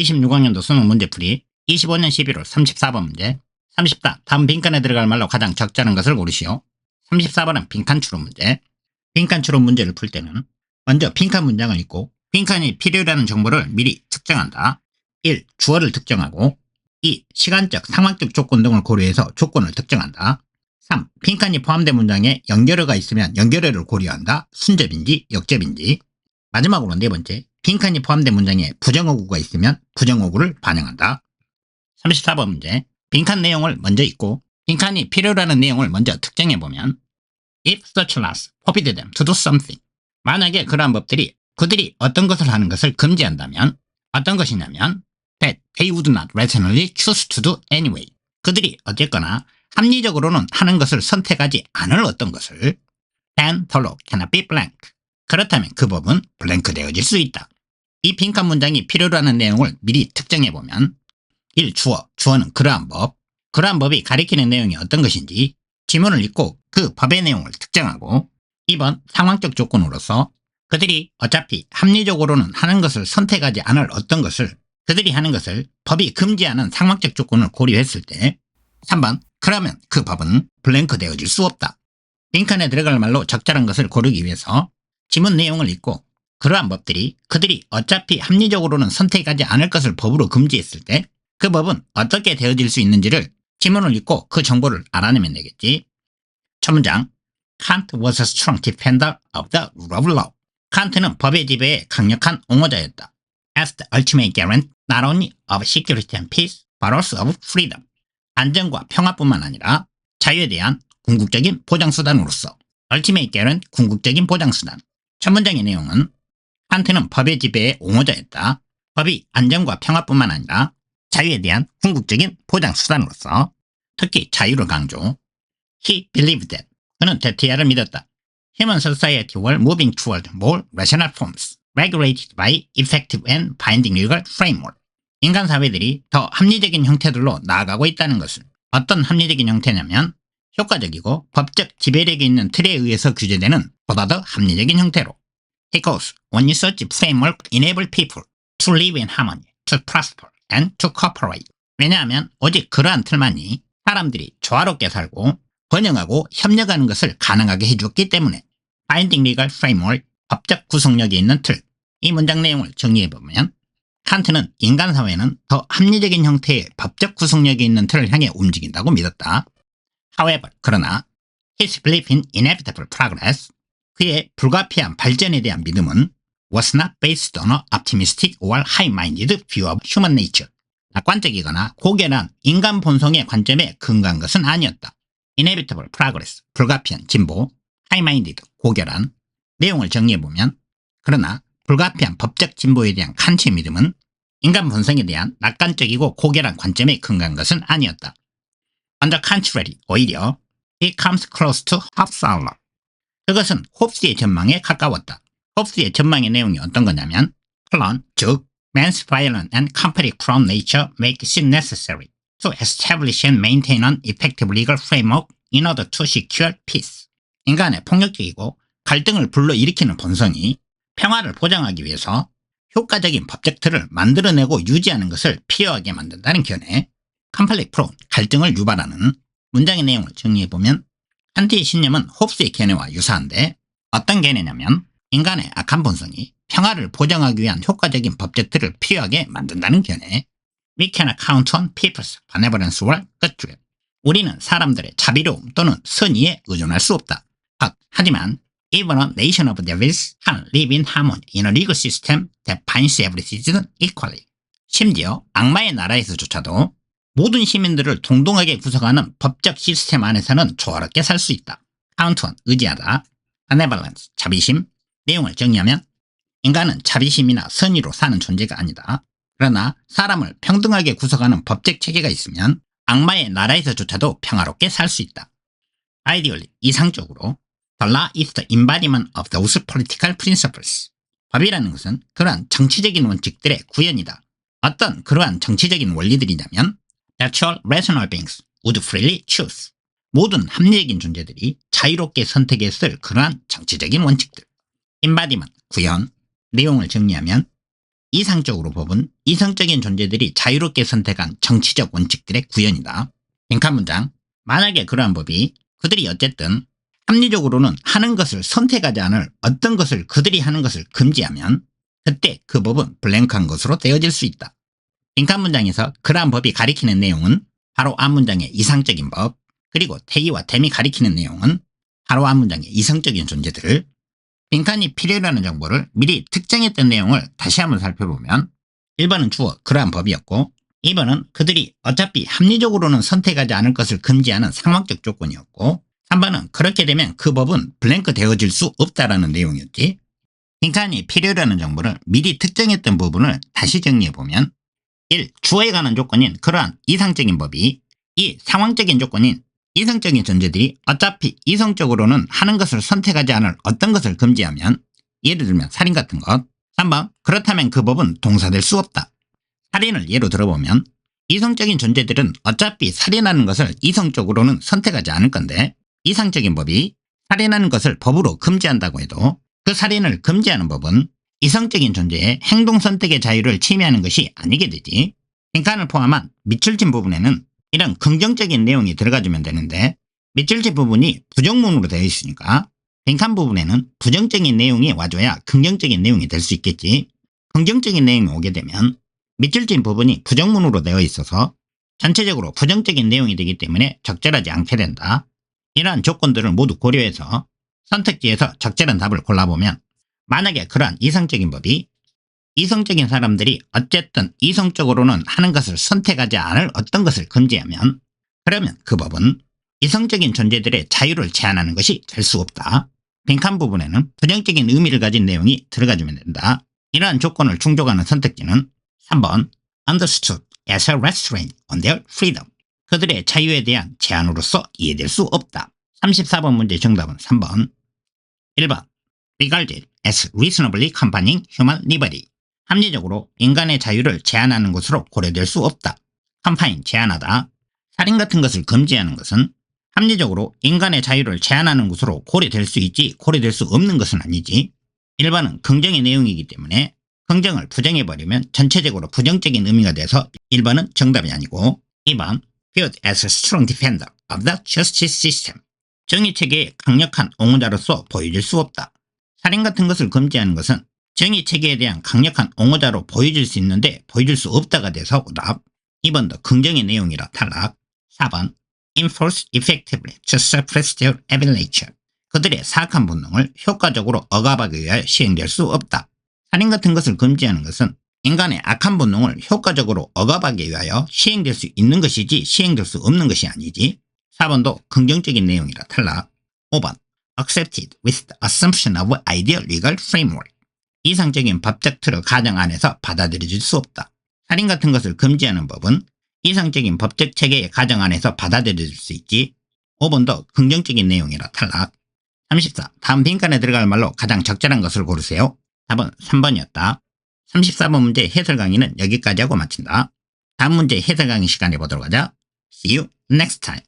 26학년도 수능 문제풀이 25년 11월 34번 문제. 30다. 다음 빈칸에 들어갈 말로 가장 적절한 것을 고르시오. 34번은 빈칸 추론 문제. 빈칸 추론 문제를 풀 때는 먼저 빈칸 문장을 읽고 빈칸이 필요라는 정보를 미리 특정한다. 1. 주어를 특정하고 2. 시간적, 상황적 조건 등을 고려해서 조건을 특정한다. 3. 빈칸이 포함된 문장에 연결어가 있으면 연결어를 고려한다. 순접인지 역접인지. 마지막으로 네 번째, 빈칸이 포함된 문장에 부정어구가 있으면 부정어구를 반영한다. 34번 문제, 빈칸 내용을 먼저 읽고 빈칸이 필요라는 내용을 먼저 특정해보면 If such laws forbid them to do something, 만약에 그러한 법들이 그들이 어떤 것을 하는 것을 금지한다면 어떤 것이냐면 that they would not rationally choose to do anyway, 그들이 어쨌거나 합리적으로는 하는 것을 선택하지 않을 어떤 것을 then the law cannot be blank, 그렇다면 그 법은 블랭크 되어질 수 있다. 이 빈칸 문장이 필요로 하는 내용을 미리 특정해보면 1. 주어, 주어는 그러한 법, 그러한 법이 가리키는 내용이 어떤 것인지 지문을 읽고 그 법의 내용을 특정하고 2번 상황적 조건으로서 그들이 어차피 합리적으로는 하는 것을 선택하지 않을 어떤 것을, 그들이 하는 것을 법이 금지하는 상황적 조건을 고려했을 때 3번 그러면 그 법은 블랭크 되어질 수 없다. 빈칸에 들어갈 말로 적절한 것을 고르기 위해서 지문 내용을 읽고 그러한 법들이 그들이 어차피 합리적으로는 선택하지 않을 것을 법으로 금지했을 때 그 법은 어떻게 되어질 수 있는지를 지문을 읽고 그 정보를 알아내면 되겠지. 첫 문장, Kant was a strong defender of the rule of law. 칸트는 법의 지배에 강력한 옹호자였다. As the ultimate guarant not only of security and peace but also of freedom. 안정과 평화뿐만 아니라 자유에 대한 궁극적인 보장수단으로서. ultimate guarant, 궁극적인 보장수단. 첫 문장의 내용은 칸트는 법의 지배에 옹호자였다. 법이 안정과 평화뿐만 아니라 자유에 대한 궁극적인 보장수단으로서 특히 자유를 강조. He believed that, 그는 대티아를 믿었다. Human society were moving toward more rational forms, regulated by effective and binding legal framework. 인간 사회들이 더 합리적인 형태들로 나아가고 있다는 것을, 어떤 합리적인 형태냐면 효과적이고 법적 지배력이 있는 틀에 의해서 규제되는 보다 더 합리적인 형태로. He goes, when you such framework enable people to live in harmony, to prosper, and to cooperate. 왜냐하면 오직 그러한 틀만이 사람들이 조화롭게 살고 번영하고 협력하는 것을 가능하게 해주었기 때문에. Binding legal framework, 법적 구속력이 있는 틀. 이 문장 내용을 정리해보면 칸트는 인간 사회는 더 합리적인 형태의 법적 구속력이 있는 틀을 향해 움직인다고 믿었다. However, 그러나 his belief in inevitable progress, 그의 불가피한 발전에 대한 믿음은 was not based on an optimistic or high-minded view of human nature. 낙관적이거나 고결한 인간 본성의 관점에 근거한 것은 아니었다. Inevitable progress, 불가피한 진보, high-minded, 고결한. 내용을 정리해보면 그러나 불가피한 법적 진보에 대한 칸트의 믿음은 인간 본성에 대한 낙관적이고 고결한 관점에 근거한 것은 아니었다. On the contrary, 오히려 it comes close to Hobbes' outlook. 그것은 홉스의 전망에 가까웠다. 홉스의 전망의 내용이 어떤 거냐면 클론, 즉 man's violent and complex cruel nature makes it necessary to establish and maintain an effective legal framework in order to secure peace. 인간의 폭력적이고 갈등을 불러일으키는 본성이 평화를 보장하기 위해서 효과적인 법적 틀을 만들어내고 유지하는 것을 필요하게 만든다는 견해. 컴플렉스 프론, 갈등을 유발하는. 문장의 내용을 정리해보면 칸트의 신념은 홉스의 견해와 유사한데 어떤 견해냐면 인간의 악한 본성이 평화를 보장하기 위한 효과적인 법적 틀을 필요하게 만든다는 견해. We cannot count on people's benevolence or goodwill. 우리는 사람들의 자비로움 또는 선의에 의존할 수 없다. 하지만 even a nation of devils can live in harmony in a legal system that binds every citizen equally. 심지어 악마의 나라에서조차도 모든 시민들을 동등하게 구성하는 법적 시스템 안에서는 조화롭게 살 수 있다. count on, 의지하다. benevolence, 자비심. 내용을 정리하면 인간은 자비심이나 선의로 사는 존재가 아니다. 그러나 사람을 평등하게 구성하는 법적 체계가 있으면 악마의 나라에서조차도 평화롭게 살 수 있다. Ideally, 이상적으로 The law is the embodiment of those political principles. 법이라는 것은 그러한 정치적인 원칙들의 구현이다. 어떤 그러한 정치적인 원리들이냐면 Natural rational beings would freely choose. 모든 합리적인 존재들이 자유롭게 선택했을 그러한 정치적인 원칙들. embodiment, 구현. 내용을 정리하면 이상적으로 법은 이성적인 존재들이 자유롭게 선택한 정치적 원칙들의 구현이다. 빈칸 문장. 만약에 그러한 법이 그들이 어쨌든 합리적으로는 하는 것을 선택하지 않을 어떤 것을 그들이 하는 것을 금지하면 그때 그 법은 블랭크한 것으로 되어질 수 있다. 빈칸 문장에서 그러한 법이 가리키는 내용은 바로 앞 문장의 이상적인 법, 그리고 태희와 댐이 가리키는 내용은 바로 앞 문장의 이성적인 존재들. 빈칸이 필요라는 정보를 미리 특정했던 내용을 다시 한번 살펴보면 1번은 주어 그러한 법이었고 2번은 그들이 어차피 합리적으로는 선택하지 않을 것을 금지하는 상황적 조건이었고 3번은 그렇게 되면 그 법은 블랭크 되어질 수 없다라는 내용이었지. 빈칸이 필요라는 정보를 미리 특정했던 부분을 다시 정리해보면 1. 주어에 관한 조건인 그러한 이상적인 법이 2. 상황적인 조건인 이성적인 존재들이 어차피 이성적으로는 하는 것을 선택하지 않을 어떤 것을 금지하면 예를 들면 살인 같은 것. 3번 그렇다면 그 법은 동사될 수 없다. 살인을 예로 들어보면 이성적인 존재들은 어차피 살인하는 것을 이성적으로는 선택하지 않을 건데 이상적인 법이 살인하는 것을 법으로 금지한다고 해도 그 살인을 금지하는 법은 이성적인 존재의 행동 선택의 자유를 침해하는 것이 아니게 되지. 빈칸을 포함한 밑줄진 부분에는 이런 긍정적인 내용이 들어가주면 되는데 밑줄진 부분이 부정문으로 되어 있으니까 빈칸 부분에는 부정적인 내용이 와줘야 긍정적인 내용이 될 수 있겠지. 긍정적인 내용이 오게 되면 밑줄진 부분이 부정문으로 되어 있어서 전체적으로 부정적인 내용이 되기 때문에 적절하지 않게 된다. 이러한 조건들을 모두 고려해서 선택지에서 적절한 답을 골라보면 만약에 그러한 이성적인 법이 이성적인 사람들이 어쨌든 이성적으로는 하는 것을 선택하지 않을 어떤 것을 금지하면 그러면 그 법은 이성적인 존재들의 자유를 제한하는 것이 될 수 없다. 빈칸 부분에는 부정적인 의미를 가진 내용이 들어가주면 된다. 이러한 조건을 충족하는 선택지는 3번 understood as a restraint on their freedom. 그들의 자유에 대한 제한으로서 이해될 수 없다. 34번 문제 정답은 3번. 1번 regarded as reasonably accompanying human liberty. 합리적으로 인간의 자유를 제한하는 것으로 고려될 수 없다. confine 제한하다. 살인 같은 것을 금지하는 것은 합리적으로 인간의 자유를 제한하는 것으로 고려될 수 있지 고려될 수 없는 것은 아니지. 1번은 긍정의 내용이기 때문에 긍정을 부정해버리면 전체적으로 부정적인 의미가 돼서 1번은 정답이 아니고 2번 viewed as a strong defender of the justice system. 정의체계의 강력한 옹호자로서 보여질 수 없다. 살인 같은 것을 금지하는 것은 정의체계에 대한 강력한 옹호자로 보여질 수 있는데 보여줄 수 없다가 돼서 오답. 2번도 긍정의 내용이라 탈락. 4번 enforce effectively to suppress their evil nature. 그들의 사악한 본능을 효과적으로 억압하기 위하여 시행될 수 없다. 살인 같은 것을 금지하는 것은 인간의 악한 본능을 효과적으로 억압하기 위하여 시행될 수 있는 것이지 시행될 수 없는 것이 아니지. 4번도 긍정적인 내용이라 탈락. 5번 accepted with the assumption of ideal legal framework. 이상적인 법적 틀을 가정 안에서 받아들여질 수 없다. 살인 같은 것을 금지하는 법은 이상적인 법적 체계의 가정 안에서 받아들여질 수 있지. 5번도 긍정적인 내용이라 탈락. 34. 다음 빈칸에 들어갈 말로 가장 적절한 것을 고르세요. 답은 3번이었다. 34번 문제 해설 강의는 여기까지 하고 마친다. 다음 문제 해설 강의 시간에 보도록 하자. See you next time.